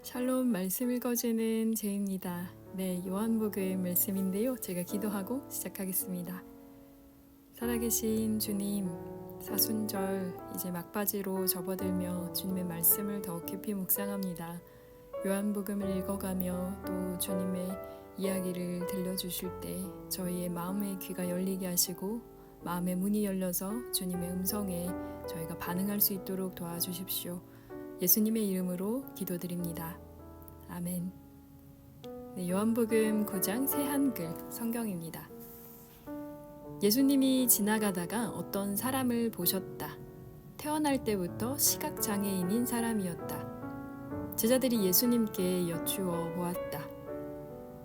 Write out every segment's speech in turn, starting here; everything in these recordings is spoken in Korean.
샬롬 말씀 읽어주는 제입니다. 네, 요한복음 말씀인데요. 제가 기도하고 시작하겠습니다. 살아계신 주님, 사순절 이제 막바지로 접어들며 주님의 말씀을 더 깊이 묵상합니다. 요한복음을 읽어가며 또 주님의 이야기를 들려주실 때 저희의 마음의 귀가 열리게 하시고 마음의 문이 열려서 주님의 음성에 저희가 반응할 수 있도록 도와주십시오. 예수님의 이름으로 기도드립니다. 아멘. 네, 요한복음 9장 새 한글 성경입니다. 예수님이 지나가다가 어떤 사람을 보셨다. 태어날 때부터 시각장애인인 사람이었다. 제자들이 예수님께 여쭈어 보았다.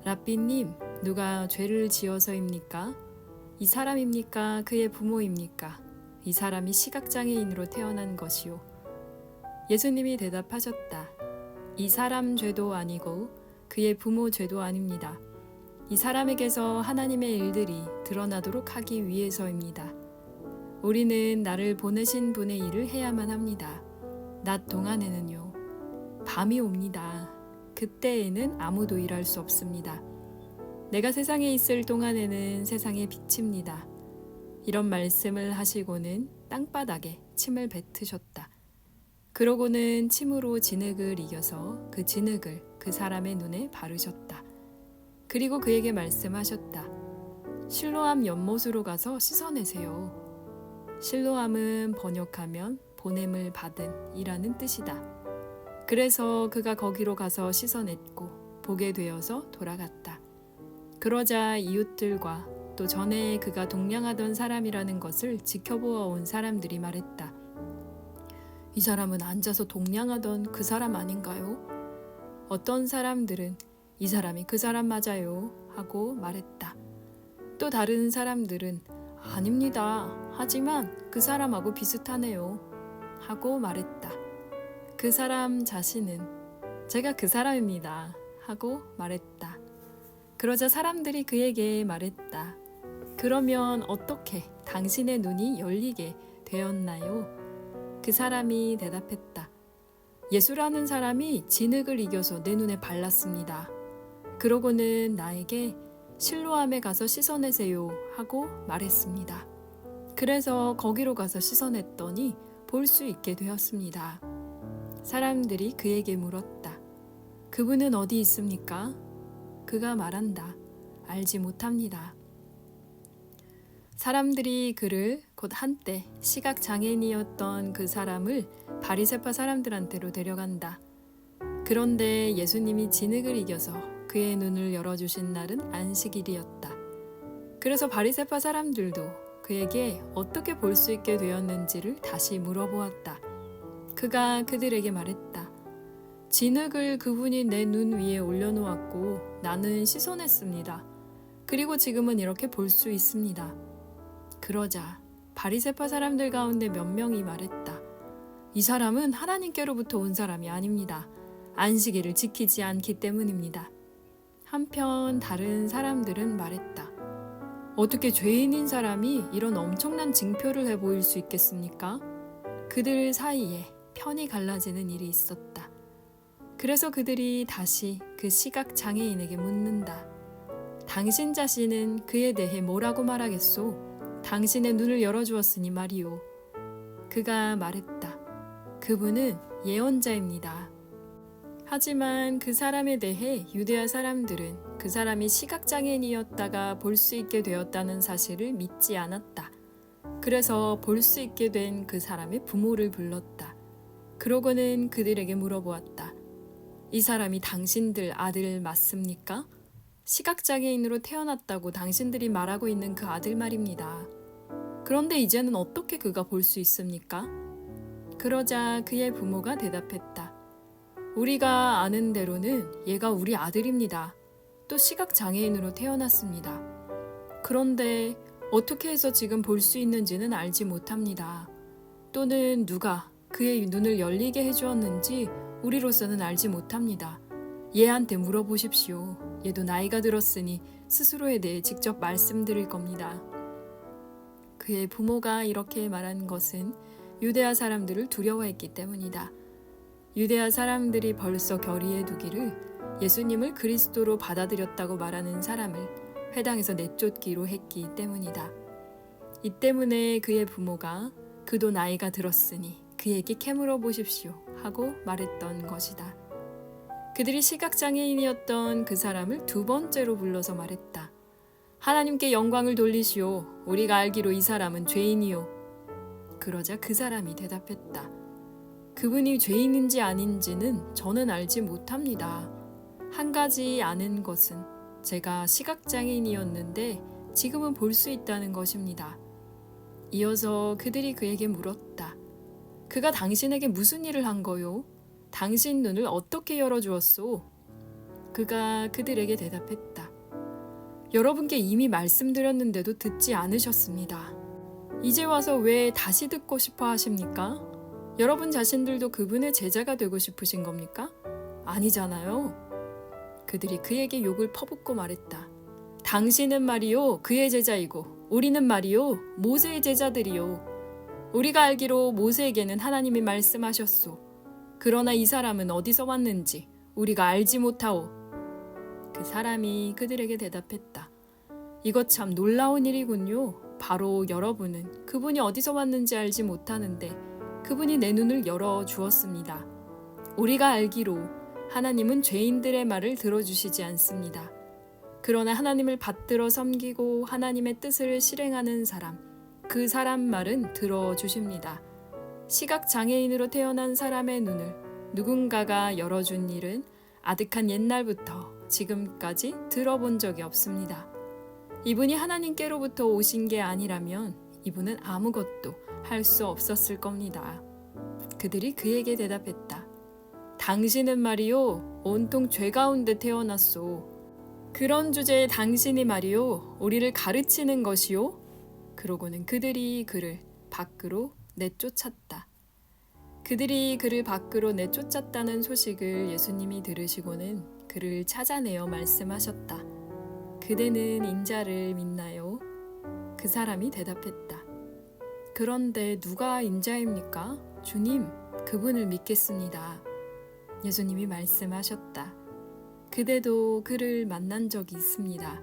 랍비님, 누가 죄를 지어서입니까? 이 사람입니까? 그의 부모입니까? 이 사람이 시각장애인으로 태어난 것이요. 예수님이 대답하셨다. 이 사람 죄도 아니고 그의 부모 죄도 아닙니다. 이 사람에게서 하나님의 일들이 드러나도록 하기 위해서입니다. 우리는 나를 보내신 분의 일을 해야만 합니다. 낮 동안에는요. 밤이 옵니다. 그때에는 아무도 일할 수 없습니다. 내가 세상에 있을 동안에는 세상의 빛입니다. 이런 말씀을 하시고는 땅바닥에 침을 뱉으셨다. 그러고는 침으로 진흙을 이겨서 그 진흙을 그 사람의 눈에 바르셨다. 그리고 그에게 말씀하셨다. 실로암 연못으로 가서 씻어내세요. 실로암은 번역하면 보냄을 받은 이라는 뜻이다. 그래서 그가 거기로 가서 씻어냈고 보게 되어서 돌아갔다. 그러자 이웃들과 또 전에 그가 동냥하던 사람이라는 것을 지켜보아 온 사람들이 말했다. 이 사람은 앉아서 동냥하던 그 사람 아닌가요? 어떤 사람들은 이 사람이 그 사람 맞아요 하고 말했다. 또 다른 사람들은 아닙니다. 하지만 그 사람하고 비슷하네요 하고 말했다. 그 사람 자신은 제가 그 사람입니다 하고 말했다. 그러자 사람들이 그에게 말했다. 그러면 어떻게 당신의 눈이 열리게 되었나요? 그 사람이 대답했다. 예수라는 사람이 진흙을 이겨서 내 눈에 발랐습니다. 그러고는 나에게 실로암에 가서 씻어내세요 하고 말했습니다. 그래서 거기로 가서 씻어냈더니 볼 수 있게 되었습니다. 사람들이 그에게 물었다. 그분은 어디 있습니까? 그가 말한다. 알지 못합니다. 사람들이 그를 곧 한때 시각장애인이었던 그 사람을 바리새파 사람들한테로 데려간다. 그런데 예수님이 진흙을 이겨서 그의 눈을 열어주신 날은 안식일이었다. 그래서 바리새파 사람들도 그에게 어떻게 볼 수 있게 되었는지를 다시 물어보았다. 그가 그들에게 말했다. 진흙을 그분이 내 눈 위에 올려놓았고 나는 씻어냈습니다. 그리고 지금은 이렇게 볼 수 있습니다. 그러자 바리새파 사람들 가운데 몇 명이 말했다. 이 사람은 하나님께로부터 온 사람이 아닙니다. 안식일을 지키지 않기 때문입니다. 한편 다른 사람들은 말했다. 어떻게 죄인인 사람이 이런 엄청난 징표를 해 보일 수 있겠습니까? 그들 사이에 편이 갈라지는 일이 있었다. 그래서 그들이 다시 그 시각장애인에게 묻는다. 당신 자신은 그에 대해 뭐라고 말하겠소? 당신의 눈을 열어주었으니 말이오. 그가 말했다. 그분은 예언자입니다. 하지만 그 사람에 대해 유대아 사람들은 그 사람이 시각장애인이었다가 볼 수 있게 되었다는 사실을 믿지 않았다. 그래서 볼 수 있게 된 그 사람의 부모를 불렀다. 그러고는 그들에게 물어보았다. 이 사람이 당신들 아들 맞습니까? 시각장애인으로 태어났다고 당신들이 말하고 있는 그 아들 말입니다. 그런데 이제는 어떻게 그가 볼 수 있습니까? 그러자 그의 부모가 대답했다. 우리가 아는 대로는 얘가 우리 아들입니다. 또 시각장애인으로 태어났습니다. 그런데 어떻게 해서 지금 볼 수 있는지는 알지 못합니다. 또는 누가 그의 눈을 열리게 해주었는지 우리로서는 알지 못합니다. 얘한테 물어보십시오. 얘도 나이가 들었으니 스스로에 대해 직접 말씀드릴 겁니다. 그의 부모가 이렇게 말한 것은 유대아 사람들을 두려워했기 때문이다. 유대아 사람들이 벌써 결의해 두기를 예수님을 그리스도로 받아들였다고 말하는 사람을 회당에서 내쫓기로 했기 때문이다. 이 때문에 그의 부모가 그도 나이가 들었으니 그에게 캐물어 보십시오 하고 말했던 것이다. 그들이 시각장애인이었던 그 사람을 두 번째로 불러서 말했다. 하나님께 영광을 돌리시오. 우리가 알기로 이 사람은 죄인이요. 그러자 그 사람이 대답했다. 그분이 죄인인지 아닌지는 저는 알지 못합니다. 한 가지 아는 것은 제가 시각장애인이었는데 지금은 볼 수 있다는 것입니다. 이어서 그들이 그에게 물었다. 그가 당신에게 무슨 일을 한 거요? 당신 눈을 어떻게 열어주었소? 그가 그들에게 대답했다. 여러분께 이미 말씀드렸는데도 듣지 않으셨습니다. 이제 와서 왜 다시 듣고 싶어 하십니까? 여러분 자신들도 그분의 제자가 되고 싶으신 겁니까? 아니잖아요. 그들이 그에게 욕을 퍼붓고 말했다. 당신은 말이요 그의 제자이고 우리는 말이요 모세의 제자들이요. 우리가 알기로 모세에게는 하나님이 말씀하셨소. 그러나 이 사람은 어디서 왔는지 우리가 알지 못하오. 그 사람이 그들에게 대답했다. 이것 참 놀라운 일이군요. 바로 여러분은 그분이 어디서 왔는지 알지 못하는데 그분이 내 눈을 열어 주었습니다. 우리가 알기로 하나님은 죄인들의 말을 들어주시지 않습니다. 그러나 하나님을 받들어 섬기고 하나님의 뜻을 실행하는 사람, 그 사람 말은 들어주십니다. 시각장애인으로 태어난 사람의 눈을 누군가가 열어준 일은 아득한 옛날부터 지금까지 들어본 적이 없습니다. 이분이 하나님께로부터 오신 게 아니라면 이분은 아무것도 할 수 없었을 겁니다. 그들이 그에게 대답했다. 당신은 말이요 온통 죄 가운데 태어났소. 그런 주제에 당신이 말이요 우리를 가르치는 것이요? 그러고는 그들이 그를 밖으로 내쫓았다. 그들이 그를 밖으로 내쫓았다는 소식을 예수님이 들으시고는 그를 찾아내어 말씀하셨다. 그대는 인자를 믿나요? 그 사람이 대답했다. 그런데 누가 인자입니까? 주님, 그분을 믿겠습니다. 예수님이 말씀하셨다. 그대도 그를 만난 적이 있습니다.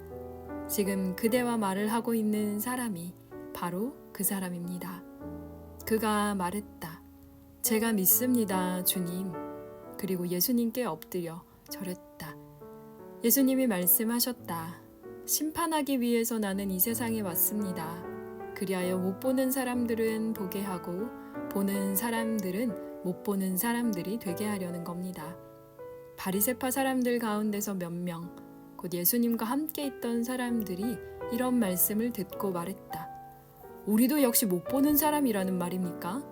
지금 그대와 말을 하고 있는 사람이 바로 그 사람입니다. 그가 말했다. 제가 믿습니다, 주님. 그리고 예수님께 엎드려 절했다. 예수님이 말씀하셨다. 심판하기 위해서 나는 이 세상에 왔습니다. 그리하여 못 보는 사람들은 보게 하고 보는 사람들은 못 보는 사람들이 되게 하려는 겁니다. 바리새파 사람들 가운데서 몇 명, 곧 예수님과 함께 있던 사람들이 이런 말씀을 듣고 말했다. 우리도 역시 못 보는 사람이라는 말입니까?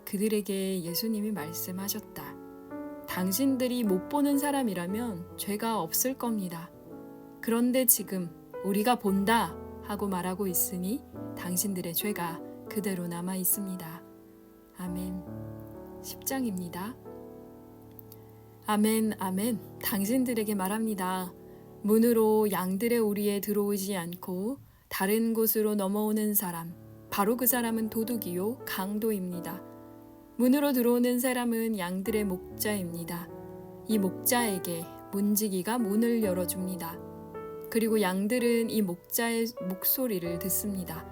그들에게 예수님이 말씀하셨다. 당신들이 못 보는 사람이라면 죄가 없을 겁니다. 그런데 지금 우리가 본다 하고 말하고 있으니 당신들의 죄가 그대로 남아 있습니다. 아멘. 10장입니다. 아멘, 아멘. 당신들에게 말합니다. 문으로 양들의 우리에 들어오지 않고 다른 곳으로 넘어오는 사람, 바로 그 사람은 도둑이요 강도입니다. 문으로 들어오는 사람은 양들의 목자입니다. 이 목자에게 문지기가 문을 열어줍니다. 그리고 양들은 이 목자의 목소리를 듣습니다.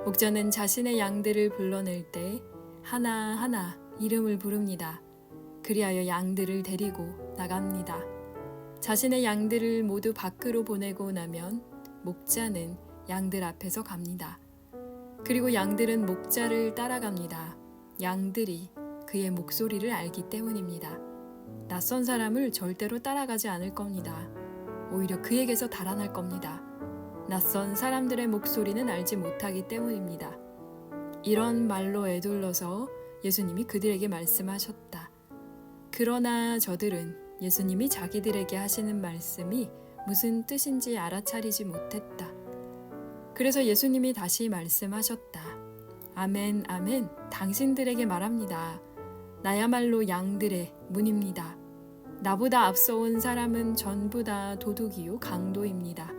목자는 자신의 양들을 불러낼 때 하나하나 이름을 부릅니다. 그리하여 양들을 데리고 나갑니다. 자신의 양들을 모두 밖으로 보내고 나면 목자는 양들 앞에서 갑니다. 그리고 양들은 목자를 따라갑니다. 양들이 그의 목소리를 알기 때문입니다. 낯선 사람을 절대로 따라가지 않을 겁니다. 오히려 그에게서 달아날 겁니다. 낯선 사람들의 목소리는 알지 못하기 때문입니다. 이런 말로 에둘러서 예수님이 그들에게 말씀하셨다. 그러나 저들은 예수님이 자기들에게 하시는 말씀이 무슨 뜻인지 알아차리지 못했다. 그래서 예수님이 다시 말씀하셨다. 아멘, 아멘, 당신들에게 말합니다. 나야말로 양들의 문입니다. 나보다 앞서 온 사람은 전부 다 도둑이요 강도입니다.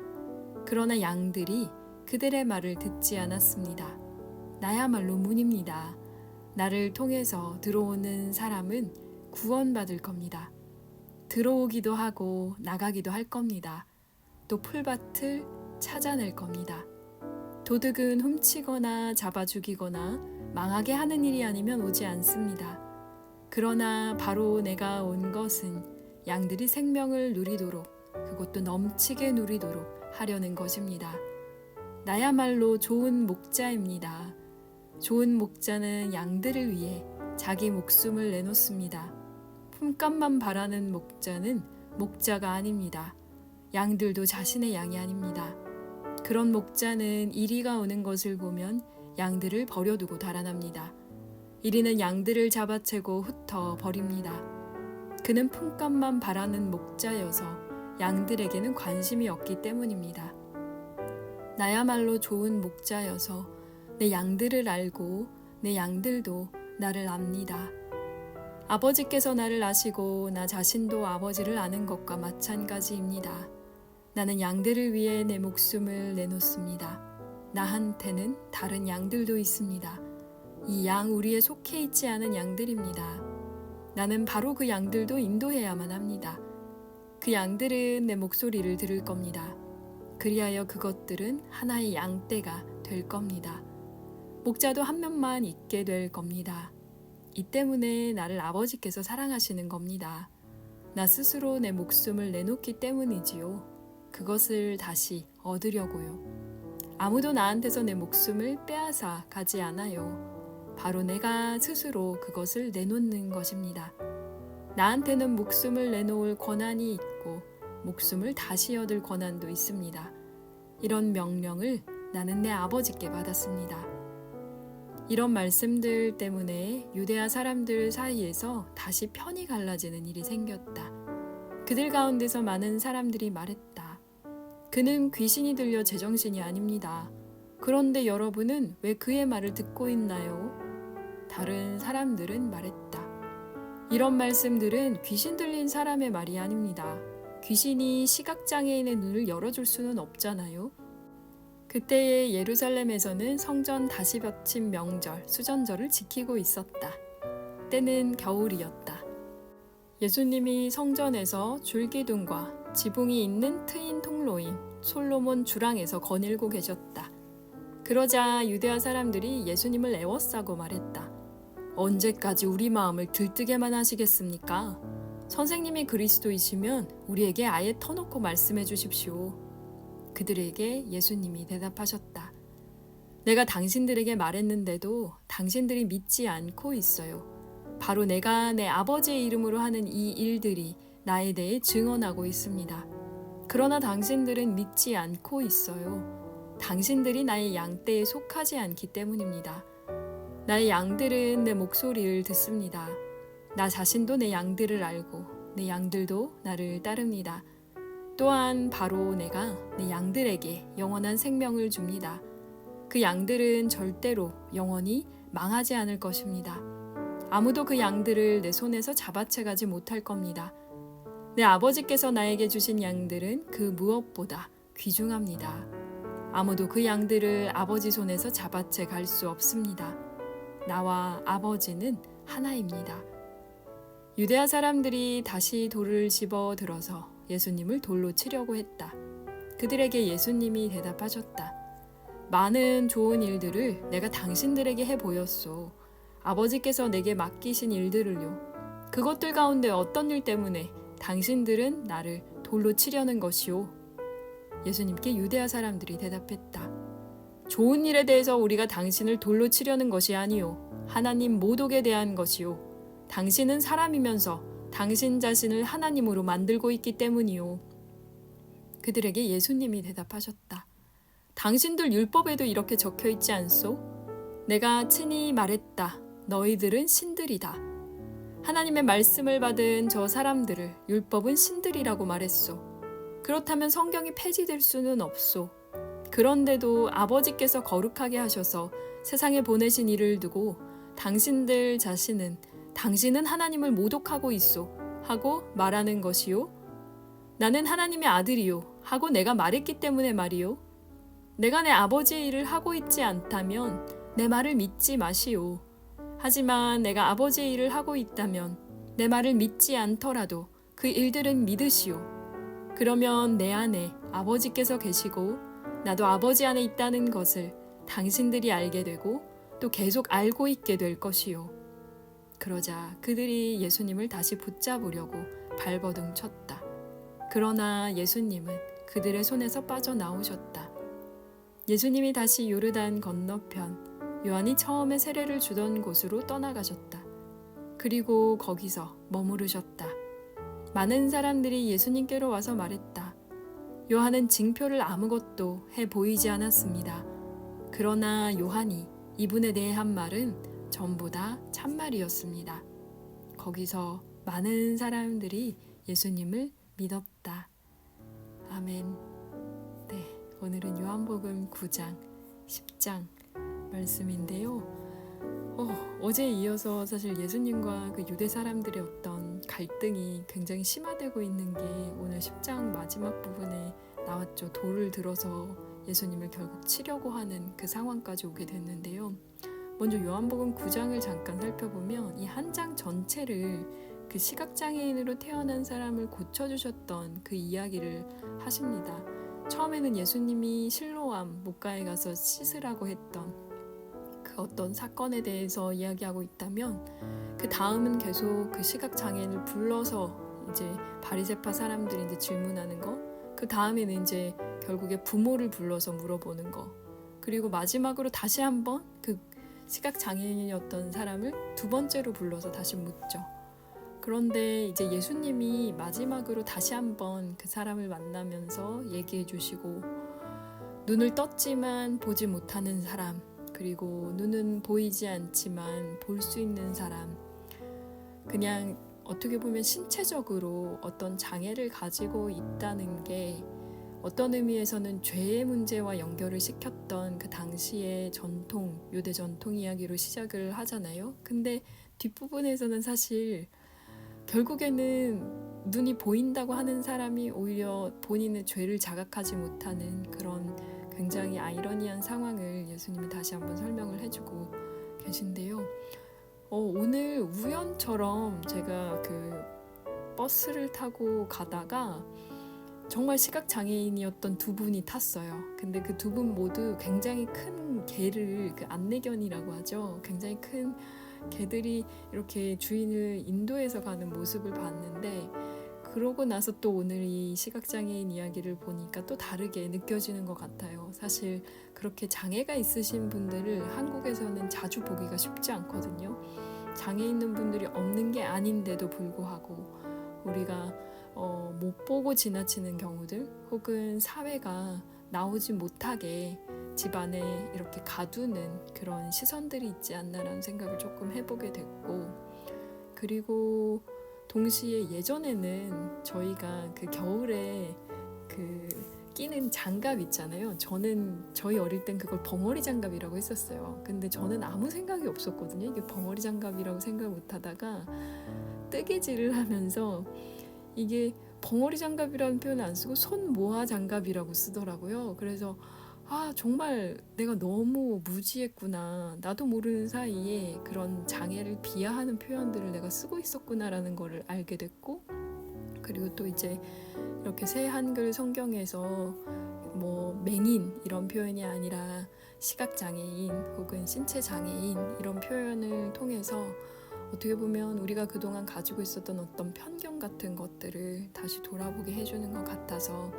그러나 양들이 그들의 말을 듣지 않았습니다. 나야말로 문입니다. 나를 통해서 들어오는 사람은 구원받을 겁니다. 들어오기도 하고 나가기도 할 겁니다. 또 풀밭을 찾아낼 겁니다. 도둑은 훔치거나 잡아 죽이거나 망하게 하는 일이 아니면 오지 않습니다. 그러나 바로 내가 온 것은 양들이 생명을 누리도록, 그것도 넘치게 누리도록 하려는 것입니다. 나야말로 좋은 목자입니다. 좋은 목자는 양들을 위해 자기 목숨을 내놓습니다. 품값만 바라는 목자는 목자가 아닙니다. 양들도 자신의 양이 아닙니다. 그런 목자는 이리가 오는 것을 보면 양들을 버려두고 달아납니다. 이리는 양들을 잡아채고 흩어 버립니다. 그는 품값만 바라는 목자여서 양들에게는 관심이 없기 때문입니다. 나야말로 좋은 목자여서 내 양들을 알고 내 양들도 나를 압니다. 아버지께서 나를 아시고 나 자신도 아버지를 아는 것과 마찬가지입니다. 나는 양들을 위해 내 목숨을 내놓습니다. 나한테는 다른 양들도 있습니다. 이 양 우리에 속해 있지 않은 양들입니다. 나는 바로 그 양들도 인도해야만 합니다. 그 양들은 내 목소리를 들을 겁니다. 그리하여 그것들은 하나의 양떼가 될 겁니다. 목자도 한 명만 있게 될 겁니다. 이 때문에 나를 아버지께서 사랑하시는 겁니다. 나 스스로 내 목숨을 내놓기 때문이지요. 그것을 다시 얻으려고요. 아무도 나한테서 내 목숨을 빼앗아 가지 않아요. 바로 내가 스스로 그것을 내놓는 것입니다. 나한테는 목숨을 내놓을 권한이 있고 목숨을 다시 얻을 권한도 있습니다. 이런 명령을 나는 내 아버지께 받았습니다. 이런 말씀들 때문에 유대아 사람들 사이에서 다시 편이 갈라지는 일이 생겼다. 그들 가운데서 많은 사람들이 말했다. 그는 귀신이 들려 제정신이 아닙니다. 그런데 여러분은 왜 그의 말을 듣고 있나요? 다른 사람들은 말했다. 이런 말씀들은 귀신 들린 사람의 말이 아닙니다. 귀신이 시각장애인의 눈을 열어줄 수는 없잖아요. 그때의 예루살렘에서는 성전 다시 벼친 명절, 수전절을 지키고 있었다. 때는 겨울이었다. 예수님이 성전에서 줄기둥과 지붕이 있는 트인 통로인 솔로몬 주랑에서 거닐고 계셨다. 그러자 유대아 사람들이 예수님을 애워싸고 말했다. 언제까지 우리 마음을 들뜨게만 하시겠습니까? 선생님이 그리스도이시면 우리에게 아예 터놓고 말씀해 주십시오. 그들에게 예수님이 대답하셨다. 내가 당신들에게 말했는데도 당신들이 믿지 않고 있어요. 바로 내가 내 아버지의 이름으로 하는 이 일들이 나에 대해 증언하고 있습니다. 그러나 당신들은 믿지 않고 있어요. 당신들이 나의 양떼에 속하지 않기 때문입니다. 나의 양들은 내 목소리를 듣습니다. 나 자신도 내 양들을 알고 내 양들도 나를 따릅니다. 또한 바로 내가 내 양들에게 영원한 생명을 줍니다. 그 양들은 절대로 영원히 망하지 않을 것입니다. 아무도 그 양들을 내 손에서 잡아채 가지 못할 겁니다. 내 아버지께서 나에게 주신 양들은 그 무엇보다 귀중합니다. 아무도 그 양들을 아버지 손에서 잡아채 갈 수 없습니다. 나와 아버지는 하나입니다. 유대아 사람들이 다시 돌을 집어 들어서 예수님을 돌로 치려고 했다. 그들에게 예수님이 대답하셨다. 많은 좋은 일들을 내가 당신들에게 해 보였소. 아버지께서 내게 맡기신 일들을요. 그것들 가운데 어떤 일 때문에 당신들은 나를 돌로 치려는 것이오? 예수님께 유대아 사람들이 대답했다. 좋은 일에 대해서 우리가 당신을 돌로 치려는 것이 아니오. 하나님 모독에 대한 것이오. 당신은 사람이면서 당신 자신을 하나님으로 만들고 있기 때문이오. 그들에게 예수님이 대답하셨다. 당신들 율법에도 이렇게 적혀 있지 않소? 내가 친히 말했다. 너희들은 신들이다. 하나님의 말씀을 받은 저 사람들을 율법은 신들이라고 말했소. 그렇다면 성경이 폐지될 수는 없소. 그런데도 아버지께서 거룩하게 하셔서 세상에 보내신 이를 두고 당신들 자신은 당신은 하나님을 모독하고 있소 하고 말하는 것이요. 나는 하나님의 아들이요 하고 내가 말했기 때문에 말이요. 내가 내 아버지의 일을 하고 있지 않다면 내 말을 믿지 마시오. 하지만 내가 아버지의 일을 하고 있다면 내 말을 믿지 않더라도 그 일들은 믿으시오. 그러면 내 안에 아버지께서 계시고 나도 아버지 안에 있다는 것을 당신들이 알게 되고 또 계속 알고 있게 될 것이요. 그러자 그들이 예수님을 다시 붙잡으려고 발버둥 쳤다. 그러나 예수님은 그들의 손에서 빠져나오셨다. 예수님이 다시 요르단 건너편 요한이 처음에 세례를 주던 곳으로 떠나가셨다. 그리고 거기서 머무르셨다. 많은 사람들이 예수님께로 와서 말했다. 요한은 징표를 아무것도 해 보이지 않았습니다. 그러나 요한이 이분에 대해 한 말은 전부 다 참말이었습니다. 거기서 많은 사람들이 예수님을 믿었다. 아멘. 네, 오늘은 요한복음 9장, 10장 말씀인데요. 어제에 이어서 사실 예수님과 그 유대 사람들의 어떤 갈등이 굉장히 심화되고 있는 게 오늘 10장 마지막 부분에 나왔죠. 돌을 들어서 예수님을 결국 치려고 하는 그 상황까지 오게 됐는데요. 먼저 요한복음 9장을 잠깐 살펴보면 이 한 장 전체를 그 시각장애인으로 태어난 사람을 고쳐주셨던 그 이야기를 하십니다. 처음에는 예수님이 실로암 목가에 가서 씻으라고 했던 그 어떤 사건에 대해서 이야기하고 있다면 그 다음은 계속 그 시각장애인을 불러서 이제 바리새파 사람들이 이제 질문하는 거, 그 다음에는 이제 결국에 부모를 불러서 물어보는 거, 그리고 마지막으로 다시 한번 그 시각장애인이었던 사람을 두 번째로 불러서 다시 묻죠. 그런데 이제 예수님이 마지막으로 다시 한번 그 사람을 만나면서 얘기해 주시고, 눈을 떴지만 보지 못하는 사람, 그리고 눈은 보이지 않지만 볼 수 있는 사람, 그냥 어떻게 보면 신체적으로 어떤 장애를 가지고 있다는 게 어떤 의미에서는 죄의 문제와 연결을 시켰던 그 당시의 전통, 유대 전통 이야기로 시작을 하잖아요. 근데 뒷부분에서는 사실 결국에는 눈이 보인다고 하는 사람이 오히려 본인의 죄를 자각하지 못하는 그런 굉장히 아이러니한 상황을 예수님이 다시 한번 설명을 해주고 계신데요. 오늘 우연처럼 제가 그 버스를 타고 가다가 정말 시각장애인이었던 두 분이 탔어요. 근데 그 두 분 모두 굉장히 큰 개를, 그 안내견이라고 하죠. 굉장히 큰 개들이 이렇게 주인을 인도해서 가는 모습을 봤는데, 그러고 나서 또 오늘 이 시각장애인 이야기를 보니까 또 다르게 느껴지는 것 같아요. 사실 그렇게 장애가 있으신 분들을 한국에서는 자주 보기가 쉽지 않거든요. 장애 있는 분들이 없는 게 아닌데도 불구하고 우리가 못 보고 지나치는 경우들, 혹은 사회가 나오지 못하게 집안에 이렇게 가두는 그런 시선들이 있지 않나라는 생각을 조금 해보게 됐고, 그리고 동시에 예전에는 저희가 그 겨울에 그 끼는 장갑 있잖아요. 저희 어릴 땐 그걸 벙어리 장갑이라고 했었어요. 근데 저는 아무 생각이 없었거든요. 이게 벙어리 장갑이라고 생각 못 하다가 뜨개질을 하면서 이게 벙어리 장갑이라는 표현을 안 쓰고 손모아 장갑이라고 쓰더라고요. 그래서 정말 내가 너무 무지했구나. 나도 모르는 사이에 그런 장애를 비하하는 표현들을 내가 쓰고 있었구나라는 거를 알게 됐고, 그리고 또 이제 이렇게 새 한글 성경에서 뭐 맹인 이런 표현이 아니라 시각장애인 혹은 신체장애인 이런 표현을 통해서 어떻게 보면 우리가 그동안 가지고 있었던 어떤 편견 같은 것들을 다시 돌아보게 해주는 것 같아서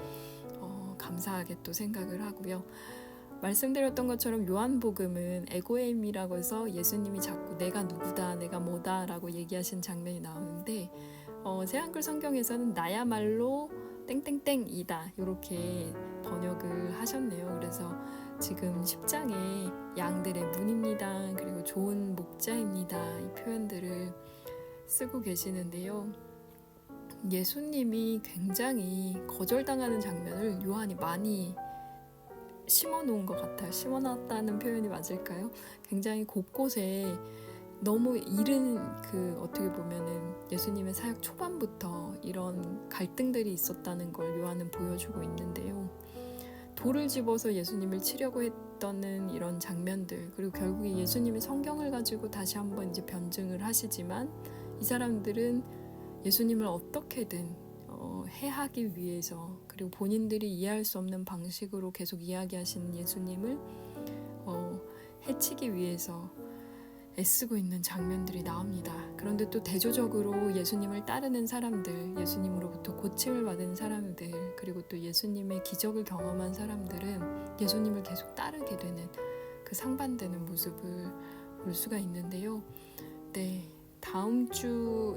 감사하게 또 생각을 하고요. 말씀드렸던 것처럼 요한복음은 에고엠이라고 해서 예수님이 자꾸 내가 누구다, 내가 뭐다 라고 얘기하신 장면이 나오는데, 새한글 성경에서는 나야말로 땡땡땡이다 이렇게 번역을 하셨네요. 그래서 지금 10장에 양들의 문입니다, 그리고 좋은 목자입니다, 이 표현들을 쓰고 계시는데요. 예수님이 굉장히 거절당하는 장면을 요한이 많이 심어놓은 것 같아요. 심어놨다는 표현이 맞을까요? 굉장히 곳곳에 너무 이른 어떻게 보면은 예수님의 사역 초반부터 이런 갈등들이 있었다는 걸 요한은 보여주고 있는데요. 돌을 집어서 예수님을 치려고 했던 이런 장면들, 그리고 결국에 예수님이 성경을 가지고 다시 한번 이제 변증을 하시지만 이 사람들은 예수님을 어떻게든 해하기 위해서, 그리고 본인들이 이해할 수 없는 방식으로 계속 이야기하시는 예수님을 해치기 위해서 애쓰고 있는 장면들이 나옵니다. 그런데 또 대조적으로 예수님을 따르는 사람들, 예수님으로부터 고침을 받은 사람들, 그리고 또 예수님의 기적을 경험한 사람들은 예수님을 계속 따르게 되는 그 상반되는 모습을 볼 수가 있는데요. 네, 다음 주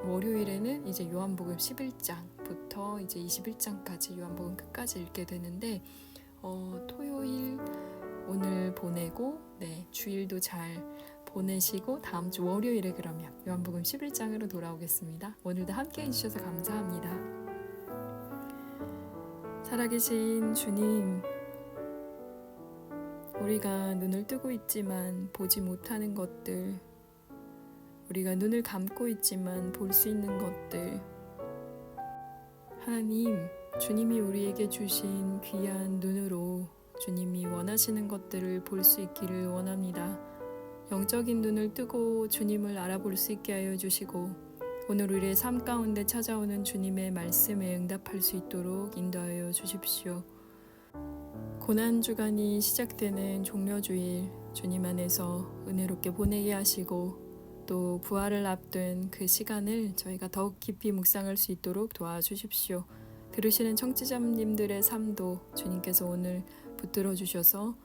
월요일에는 이제 요한복음 11장부터 이제 21장까지 요한복음 끝까지 읽게 되는데 토요일 오늘 보내고 주일도 잘 보내시고 다음 주 월요일에 그러면 요한복음 11장으로 돌아오겠습니다. 오늘도 함께 해주셔서 감사합니다. 살아계신 주님, 우리가 눈을 뜨고 있지만 보지 못하는 것들, 우리가 눈을 감고 있지만 볼 수 있는 것들, 하나님, 주님이 우리에게 주신 귀한 눈으로 주님이 원하시는 것들을 볼 수 있기를 원합니다. 영적인 눈을 뜨고 주님을 알아볼 수 있게 하여 주시고 오늘 우리의 삶 가운데 찾아오는 주님의 말씀에 응답할 수 있도록 인도하여 주십시오. 고난주간이 시작되는 종려주일, 주님 안에서 은혜롭게 보내게 하시고 또 부활을 앞둔 그 시간을 저희가 더욱 깊이 묵상할 수 있도록 도와주십시오. 들으시는 청취자님들의 삶도 주님께서 오늘 붙들어 주셔서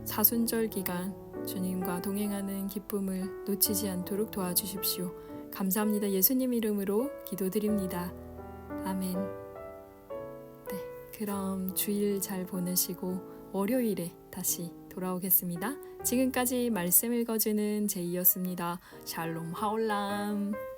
사순절 기간 주님과 동행하는 기쁨을 놓치지 않도록 도와주십시오. 감사합니다. 예수님 이름으로 기도드립니다. 아멘. 그럼 주일 잘 보내시고 월요일에 다시 돌아오겠습니다. 지금까지 말씀 읽어주는 제이였습니다. 샬롬 하올람.